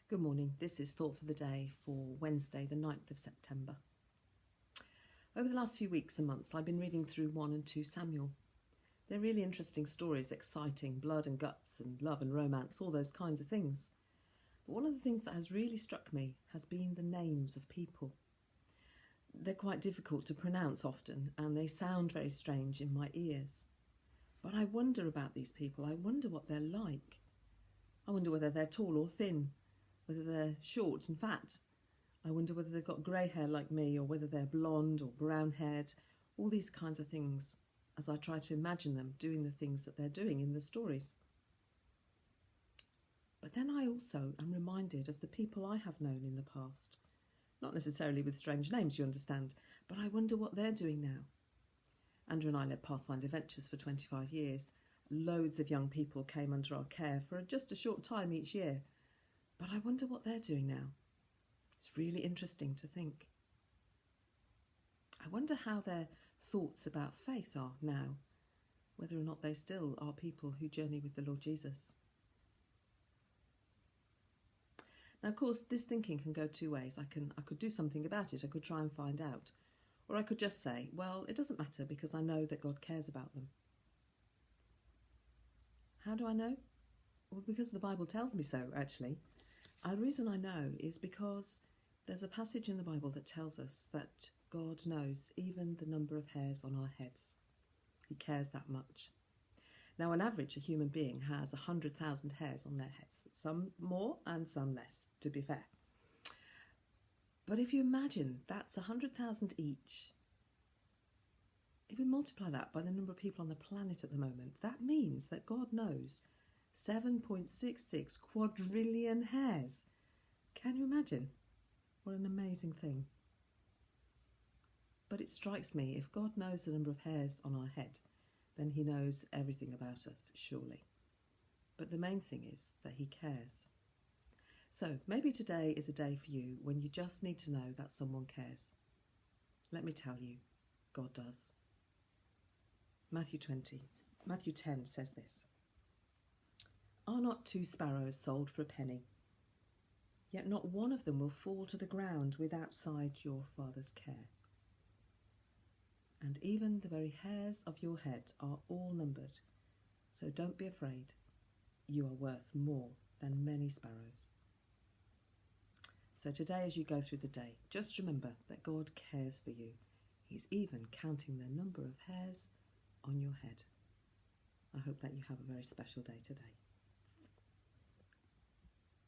Good morning. This is Thought for the Day for Wednesday, the 9th of September. Over the last few weeks and months, I've been reading through 1 and 2 Samuel. They're really interesting stories, exciting, blood and guts and love and romance, all those kinds of things. But one of the things that has really struck me has been the names of people. They're quite difficult to pronounce often, and they sound very strange in my ears. But I wonder about these people. I wonder what they're like. I wonder whether they're tall or thin, whether they're short and fat. I wonder whether they've got grey hair like me, or whether they're blonde or brown-haired, all these kinds of things, as I try to imagine them doing the things that they're doing in the stories. But then I also am reminded of the people I have known in the past. Not necessarily with strange names, you understand, but I wonder what they're doing now. Andrew and I led Pathfinder Ventures for 25 years. Loads of young people came under our care for just a short time each year. But I wonder what they're doing now. It's really interesting to think. I wonder how their thoughts about faith are now, whether or not they still are people who journey with the Lord Jesus. Now, of course, this thinking can go two ways. I could do something about it. I could try and find out. Or I could just say, well, it doesn't matter because I know that God cares about them. How do I know? Well, because the Bible tells me so, actually. The reason I know is because there's a passage in the Bible that tells us that God knows even the number of hairs on our heads. He cares that much. Now, on average, a human being has 100,000 hairs on their heads. Some more and some less, to be fair. But if you imagine that's 100,000 each, if we multiply that by the number of people on the planet at the moment, that means that God knows 7.66 quadrillion hairs. Can you imagine? What an amazing thing. But it strikes me, if God knows the number of hairs on our head, then he knows everything about us, surely. But the main thing is that he cares. So maybe today is a day for you when you just need to know that someone cares. Let me tell you, God does. Matthew 10 says this. Are not 2 sparrows sold for a penny? Yet not one of them will fall to the ground outside your Father's care. And even the very hairs of your head are all numbered. So don't be afraid. You are worth more than many sparrows. So today, as you go through the day, just remember that God cares for you. He's even counting the number of hairs on your head. I hope that you have a very special day today.